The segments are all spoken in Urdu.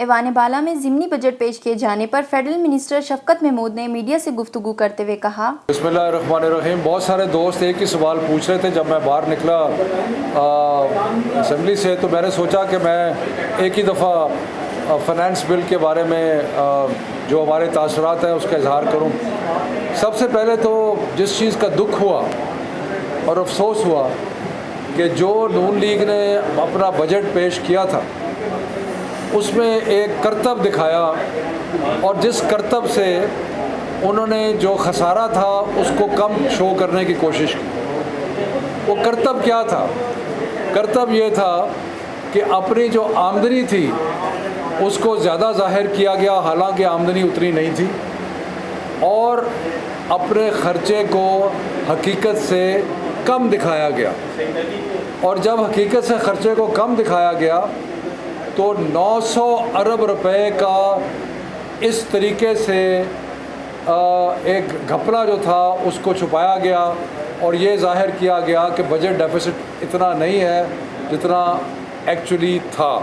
ایوان بالا میں ضمنی بجٹ پیش کیے جانے پر فیڈرل منسٹر شفقت محمود نے میڈیا سے گفتگو کرتے ہوئے کہا، بسم اللہ الرحمن الرحیم۔ بہت سارے دوست ایک ہی سوال پوچھ رہے تھے۔ جب میں باہر نکلا اسمبلی سے تو میں نے سوچا کہ میں ایک ہی دفعہ فنانس بل کے بارے میں جو ہمارے تاثرات ہیں اس کا اظہار کروں۔ سب سے پہلے تو جس چیز کا دکھ ہوا اور افسوس ہوا کہ جو نون لیگ نے اپنا بجٹ پیش کیا تھا اس میں ایک کرتب دکھایا، اور جس کرتب سے انہوں نے جو خسارہ تھا اس کو کم شو کرنے کی کوشش کی۔ وہ کرتب کیا تھا؟ کرتب یہ تھا کہ اپنی جو آمدنی تھی اس کو زیادہ ظاہر کیا گیا، حالانکہ آمدنی اتنی نہیں تھی، اور اپنے خرچے کو حقیقت سے کم دکھایا گیا۔ اور جب حقیقت سے خرچے کو کم دکھایا گیا تو 900 ارب روپے کا اس طریقے سے ایک گھپلا جو تھا اس کو چھپایا گیا، اور یہ ظاہر کیا گیا کہ بجٹ ڈیفیسٹ اتنا نہیں ہے جتنا ایکچولی تھا۔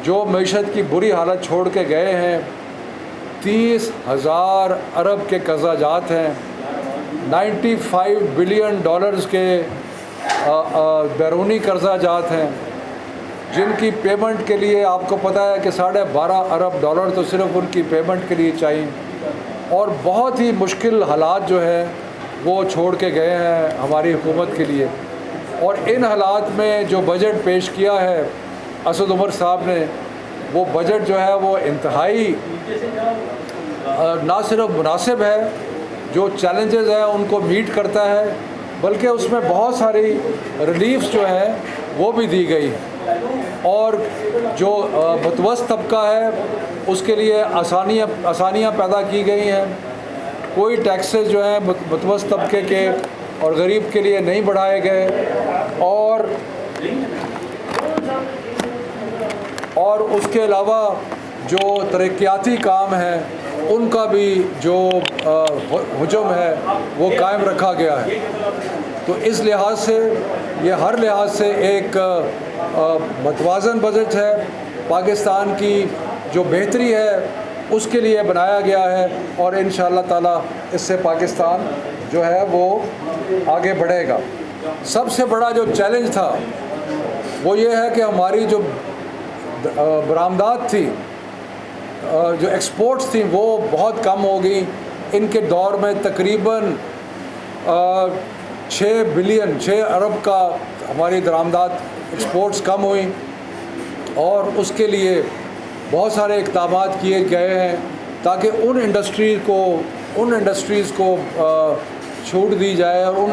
جو معیشت کی بری حالت چھوڑ کے گئے ہیں، 30,000 ارب کے قرضہ جات ہیں، 95 بلین ڈالرز کے بیرونی قرضہ جات ہیں، جن کی پیمنٹ کے لیے آپ کو پتہ ہے کہ 12.5 ارب ڈالر تو صرف ان کی پیمنٹ کے لیے چاہیے، اور بہت ہی مشکل حالات جو ہے وہ چھوڑ کے گئے ہیں ہماری حکومت کے لیے۔ اور ان حالات میں جو بجٹ پیش کیا ہے اسد عمر صاحب نے، وہ بجٹ جو ہے وہ انتہائی نہ صرف مناسب ہے، جو چیلنجز ہیں ان کو میٹ کرتا ہے، بلکہ اس میں بہت ساری ریلیفز جو ہیں وہ بھی دی گئی ہیں، اور جو متوسط طبقہ ہے اس کے لیے آسانیاں پیدا کی گئی ہیں۔ کوئی ٹیکسز جو ہیں متوسط طبقے کے اور غریب کے لیے نہیں بڑھائے گئے، اور اس کے علاوہ جو ترقیاتی کام ہیں ان کا بھی جو حجم ہے وہ قائم رکھا گیا ہے۔ تو اس لحاظ سے یہ ہر لحاظ سے ایک متوازن بجٹ ہے۔ پاکستان کی جو بہتری ہے اس کے لیے بنایا گیا ہے، اور انشاءاللہ تعالیٰ اس سے پاکستان جو ہے وہ آگے بڑھے گا۔ سب سے بڑا جو چیلنج تھا وہ یہ ہے کہ ہماری جو برآمدات تھی، جو ایکسپورٹس تھیں، وہ بہت کم ہو گئی۔ ان کے دور میں تقریباً 6 ارب کا ہماری درآمدات ایکسپورٹس کم ہوئیں، اور اس کے لیے بہت سارے اقدامات کیے گئے ہیں تاکہ ان انڈسٹریز کو چھوٹ دی جائے، اور ان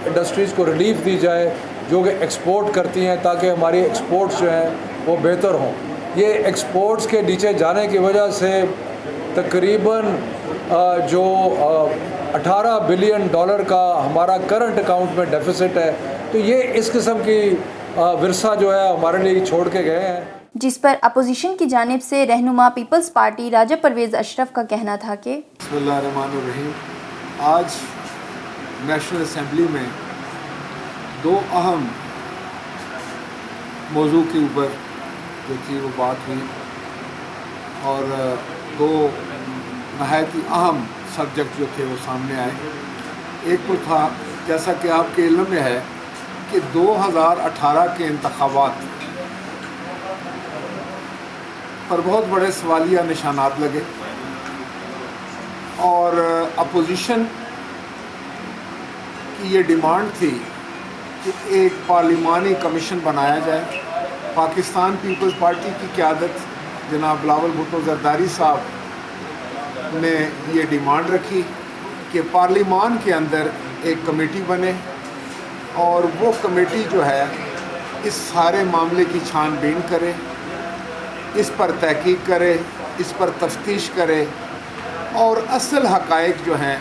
انڈسٹریز کو ریلیف دی جائے جو کہ ایکسپورٹ کرتی ہیں، تاکہ ہماری ایکسپورٹس جو ہیں وہ بہتر ہوں۔ یہ ایکسپورٹس کے نیچے جانے کی وجہ سے تقریباً جو 18 بلین ڈالر کا ہمارا کرنٹ اکاؤنٹ میں ڈیفیسٹ ہے، تو یہ اس قسم کی ورثہ جو ہے ہمارے لیے چھوڑ کے گئے ہیں۔ جس پر اپوزیشن کی جانب سے رہنما پیپلز پارٹی راجہ پرویز اشرف کا کہنا تھا کہ بسم اللہ الرحمن الرحیم۔ آج نیشنل اسمبلی میں 2 اہم موضوع کے اوپر جو تھی وہ بات ہوئی، اور 2 نہایت ہی اہم سبجیکٹ جو تھے وہ سامنے آئے۔ ایک تو تھا، جیسا کہ آپ کے علم میں ہے، کہ 2018 کے انتخابات پر بہت بڑے سوالیہ نشانات لگے، اور اپوزیشن کی یہ ڈیمانڈ تھی کہ ایک پارلیمانی کمیشن بنایا جائے۔ پاکستان پیپلز پارٹی کی قیادت جناب بلاول بھٹو زرداری صاحب نے یہ ڈیمانڈ رکھی کہ پارلیمان کے اندر ایک کمیٹی بنے، اور وہ کمیٹی جو ہے اس سارے معاملے کی چھان بین کرے، اس پر تحقیق کرے، اس پر تفتیش کرے، اور اصل حقائق جو ہیں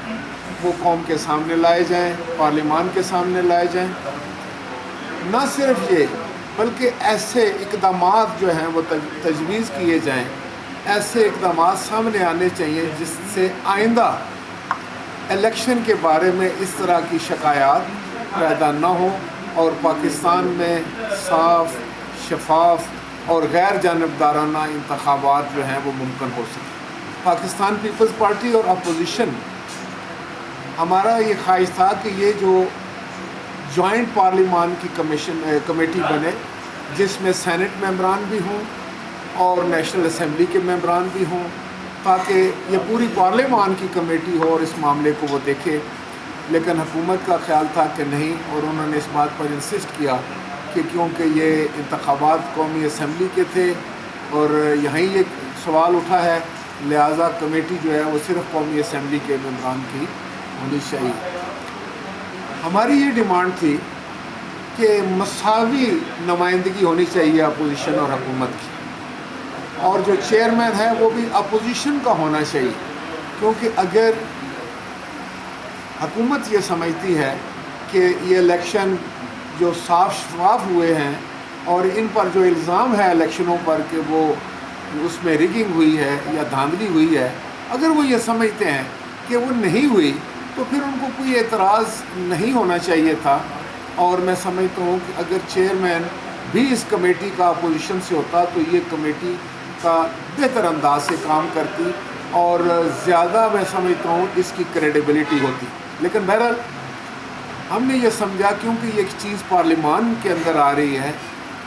وہ قوم کے سامنے لائے جائیں، پارلیمان کے سامنے لائے جائیں۔ نہ صرف یہ، بلکہ ایسے اقدامات جو ہیں وہ تجویز کیے جائیں، ایسے اقدامات سامنے آنے چاہیے جس سے آئندہ الیکشن کے بارے میں اس طرح کی شکایات پیدا نہ ہوں، اور پاکستان میں صاف، شفاف اور غیر جانبدارانہ انتخابات جو ہیں وہ ممکن ہو سکیں۔ پاکستان پیپلز پارٹی اور اپوزیشن ہمارا یہ خواہش تھا کہ یہ جو جوائنٹ پارلیمان کی کمیٹی بنے جس میں سینٹ ممبران بھی ہوں اور نیشنل اسمبلی کے ممبران بھی ہوں، تاکہ یہ پوری پارلیمان کی کمیٹی ہو اور اس معاملے کو وہ دیکھے۔ لیکن حکومت کا خیال تھا کہ نہیں، اور انہوں نے اس بات پر انسسٹ کیا کہ کیونکہ یہ انتخابات قومی اسمبلی کے تھے اور یہیں یہ سوال اٹھا ہے، لہٰذا کمیٹی جو ہے وہ صرف قومی اسمبلی کے ممبران کی ہونی چاہیے۔ ہماری یہ ڈیمانڈ تھی کہ مساوی نمائندگی ہونی چاہیے اپوزیشن اور حکومت کی، اور جو چیئرمین ہے وہ بھی اپوزیشن کا ہونا چاہیے، کیونکہ اگر حکومت یہ سمجھتی ہے کہ یہ الیکشن جو صاف شفاف ہوئے ہیں اور ان پر جو الزام ہے الیکشنوں پر کہ وہ اس میں ریگنگ ہوئی ہے یا دھاندلی ہوئی ہے، اگر وہ یہ سمجھتے ہیں کہ وہ نہیں ہوئی تو پھر ان کو کوئی اعتراض نہیں ہونا چاہیے تھا۔ اور میں سمجھتا ہوں کہ اگر چیئرمین بھی اس کمیٹی کا اپوزیشن سے ہوتا تو یہ کمیٹی کا بہتر انداز سے کام کرتی اور زیادہ میں سمجھتا ہوں اس کی کریڈیبلٹی ہوتی۔ لیکن بہرحال ہم نے یہ سمجھا کیونکہ یہ چیز پارلیمان کے اندر آ رہی ہے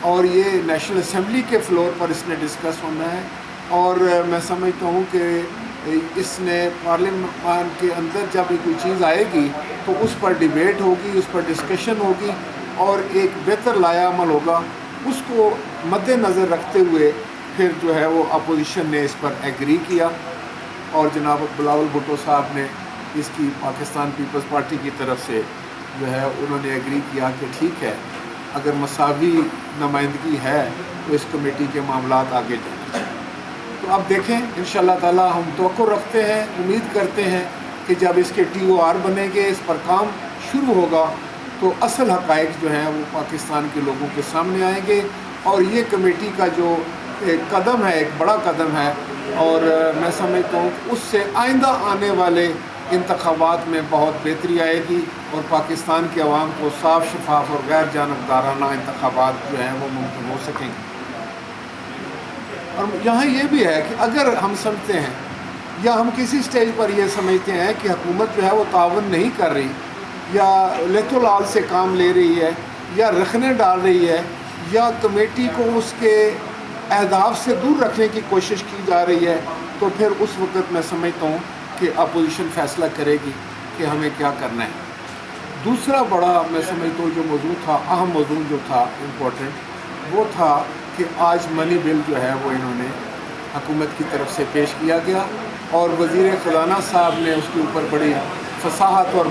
اور یہ نیشنل اسمبلی کے فلور پر اس نے ڈسکس ہونا ہے، اور میں سمجھتا ہوں کہ اس نے پارلیمان کے اندر جب کوئی چیز آئے گی تو اس پر ڈیبیٹ ہوگی، اس پر ڈسکشن ہوگی اور ایک بہتر لائحہ عمل ہوگا۔ اس کو مد نظر رکھتے ہوئے پھر جو ہے وہ اپوزیشن نے اس پر ایگری کیا، اور جناب بلاول بھٹو صاحب نے اس کی پاکستان پیپلز پارٹی کی طرف سے جو ہے انہوں نے ایگری کیا کہ ٹھیک ہے، اگر مساوی نمائندگی ہے تو اس کمیٹی کے معاملات آگے جائیں گے۔ تو اب دیکھیں انشاءاللہ تعالی ہم توقع رکھتے ہیں، امید کرتے ہیں کہ جب اس کے TOR بنے گے، اس پر کام شروع ہوگا تو اصل حقائق جو ہیں وہ پاکستان کے لوگوں کے سامنے آئیں گے، اور یہ کمیٹی کا جو ایک قدم ہے، ایک بڑا قدم ہے، اور میں سمجھتا ہوں کہ اس سے آئندہ آنے والے انتخابات میں بہت بہتری آئے گی اور پاکستان کے عوام کو صاف شفاف اور غیر جانبدارانہ انتخابات جو ہیں وہ ممکن ہو سکیں گے۔ اور یہاں یہ بھی ہے کہ اگر ہم سمجھتے ہیں یا ہم کسی سٹیج پر یہ سمجھتے ہیں کہ حکومت جو ہے وہ تعاون نہیں کر رہی یا لت و لال سے کام لے رہی ہے یا رکھنے ڈال رہی ہے یا کمیٹی کو اس کے اہداف سے دور رکھنے کی کوشش کی جا رہی ہے، تو پھر اس وقت میں سمجھتا ہوں کہ اپوزیشن فیصلہ کرے گی کہ ہمیں کیا کرنا ہے۔ دوسرا بڑا میں سمجھتا ہوں جو موضوع تھا، اہم موضوع جو تھا امپورٹنٹ، وہ تھا کہ آج منی بل جو ہے وہ انہوں نے حکومت کی طرف سے پیش کیا گیا، اور وزیر خزانہ صاحب نے اس کے اوپر بڑی فصاحت اور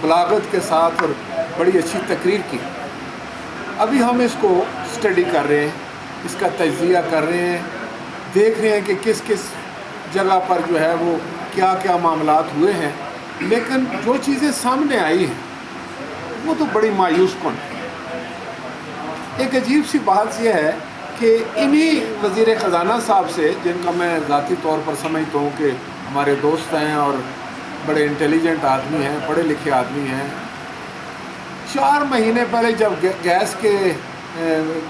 بلاغت کے ساتھ اور بڑی اچھی تقریر کی۔ ابھی ہم اس کو اسٹڈی کر رہے ہیں، اس کا تجزیہ کر رہے ہیں، دیکھ رہے ہیں کہ کس کس جگہ پر جو ہے وہ کیا کیا معاملات ہوئے ہیں، لیکن جو چیزیں سامنے آئی ہیں وہ تو بڑی مایوس کن ہے۔ ایک عجیب سی بات یہ ہے کہ انہی وزیر خزانہ صاحب سے، جن کا میں ذاتی طور پر سمجھتا ہوں کہ ہمارے دوست ہیں اور بڑے انٹیلیجنٹ آدمی ہیں، پڑھے لکھے آدمی ہیں، 4 مہینے پہلے جب گیس کے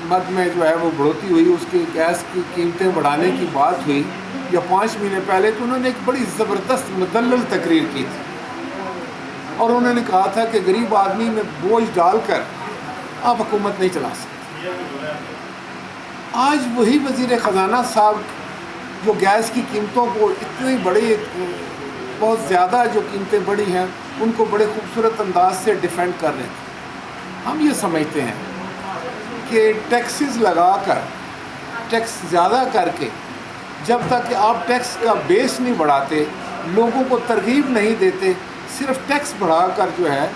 مد میں جو ہے وہ بڑھوتری ہوئی، اس کی گیس کی قیمتیں بڑھانے کی بات ہوئی، یا 5 مہینے پہلے، تو انہوں نے ایک بڑی زبردست مدلل تقریر کی تھی، اور انہوں نے کہا تھا کہ غریب آدمی میں بوجھ ڈال کر آپ حکومت نہیں چلا سکتے۔ آج وہی وزیر خزانہ صاحب جو گیس کی قیمتوں کو اتنی بڑی، بہت زیادہ جو قیمتیں بڑھی ہیں، ان کو بڑے خوبصورت انداز سے ڈیفینڈ کر رہے تھے۔ ہم یہ سمجھتے ہیں کہ ٹیکسز لگا کر، ٹیکس زیادہ کر کے، جب تک کہ آپ ٹیکس کا بیس نہیں بڑھاتے، لوگوں کو ترغیب نہیں دیتے، صرف ٹیکس بڑھا کر جو ہے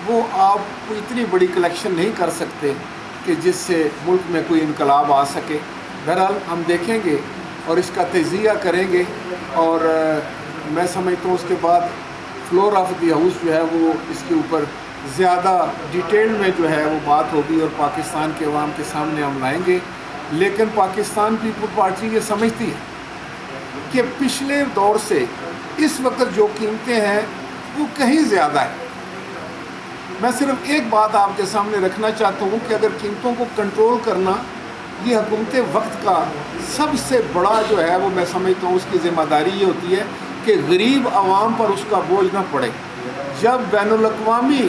وہ آپ کوئی اتنی بڑی کلیکشن نہیں کر سکتے کہ جس سے ملک میں کوئی انقلاب آ سکے۔ بہرحال ہم دیکھیں گے اور اس کا تجزیہ کریں گے، اور میں سمجھتا ہوں اس کے بعد فلور آف دی ہاؤس جو ہے وہ اس کے اوپر زیادہ ڈیٹیل میں جو ہے وہ بات ہوگی اور پاکستان کے عوام کے سامنے ہم لائیں گے۔ لیکن پاکستان پیپل پارٹی یہ سمجھتی ہے کہ پچھلے دور سے اس وقت جو قیمتیں ہیں وہ کہیں زیادہ ہے۔ میں صرف ایک بات آپ کے سامنے رکھنا چاہتا ہوں کہ اگر قیمتوں کو کنٹرول کرنا یہ حکومت وقت کا سب سے بڑا جو ہے وہ میں سمجھتا ہوں اس کی ذمہ داری یہ ہوتی ہے کہ غریب عوام پر اس کا بوجھ نہ پڑے. جب بین الاقوامی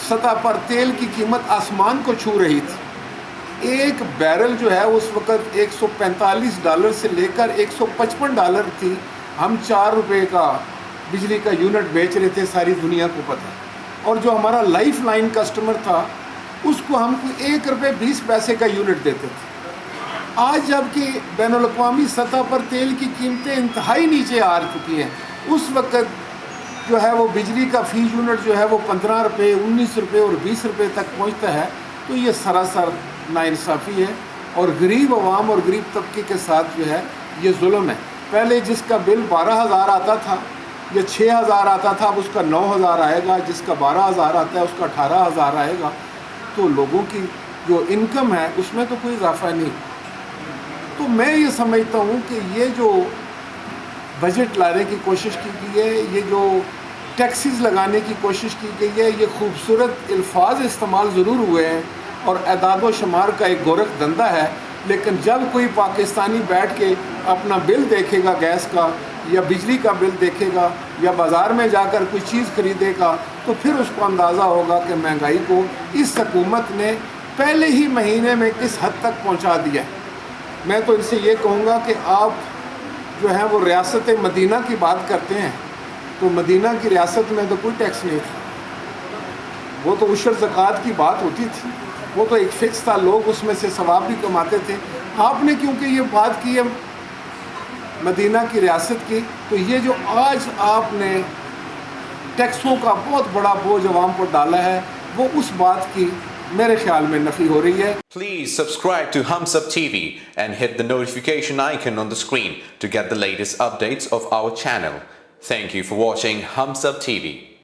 سطح پر تیل کی قیمت آسمان کو چھو رہی تھی، ایک بیرل جو ہے اس وقت $145 سے لے کر $155 تھی، ہم $4 کا بجلی کا یونٹ بیچ رہے تھے، ساری دنیا کو پتہ. اور جو ہمارا لائف لائن کسٹمر تھا اس کو ہم کو $1.20 کا یونٹ دیتے تھے. آج جب کہ بین الاقوامی سطح پر تیل کی قیمتیں انتہائی نیچے آ چکی ہیں، اس وقت جو ہے وہ بجلی کا فی یونٹ جو ہے وہ $15 $19 اور $20 تک پہنچتا ہے. تو یہ سراسر ناانصافی ہے اور غریب عوام اور غریب طبقے کے ساتھ جو ہے یہ ظلم ہے. پہلے جس کا بل 12,000 آتا تھا یا 6,000 آتا تھا، اب اس کا 9,000 آئے گا. جس کا 12,000 آتا ہے اس کا 18,000 آئے گا. تو لوگوں کی جو انکم ہے اس میں تو کوئی اضافہ نہیں. تو میں یہ سمجھتا ہوں کہ یہ جو بجٹ لانے کی کوشش کی گئی ہے، یہ جو ٹیکسز لگانے کی کوشش کی گئی ہے، یہ خوبصورت الفاظ استعمال ضرور ہوئے ہیں اور اعداد و شمار کا ایک گورکھ دھندا ہے، لیکن جب کوئی پاکستانی بیٹھ کے اپنا بل دیکھے گا گیس کا یا بجلی کا بل دیکھے گا یا بازار میں جا کر کوئی چیز خریدے گا تو پھر اس کو اندازہ ہوگا کہ مہنگائی کو اس حکومت نے پہلے ہی مہینے میں کس حد تک پہنچا دیا. میں تو ان سے یہ کہوں گا کہ آپ جو ہے وہ ریاست مدینہ کی بات کرتے ہیں، تو مدینہ کی ریاست میں تو کوئی ٹیکس نہیں تھا. وہ تو عشر زکوٰۃ کی بات ہوتی تھی، وہ تو ایک فکس تھا، لوگ اس میں سے ثواب بھی کماتے تھے. آپ نے کیونکہ یہ بات کی ہے مدینہ کی ریاست کی، تو یہ جو آج آپ نے ٹیکسوں کا بہت بڑا بوجھ عوام پر ڈالا ہے، وہ اس بات کی میرے خیال میں نفی ہو رہی ہے. Please subscribe to Hums Up TV and hit the notification icon on the screen to get the latest updates of our channel. Thank you for watching Hums Up TV.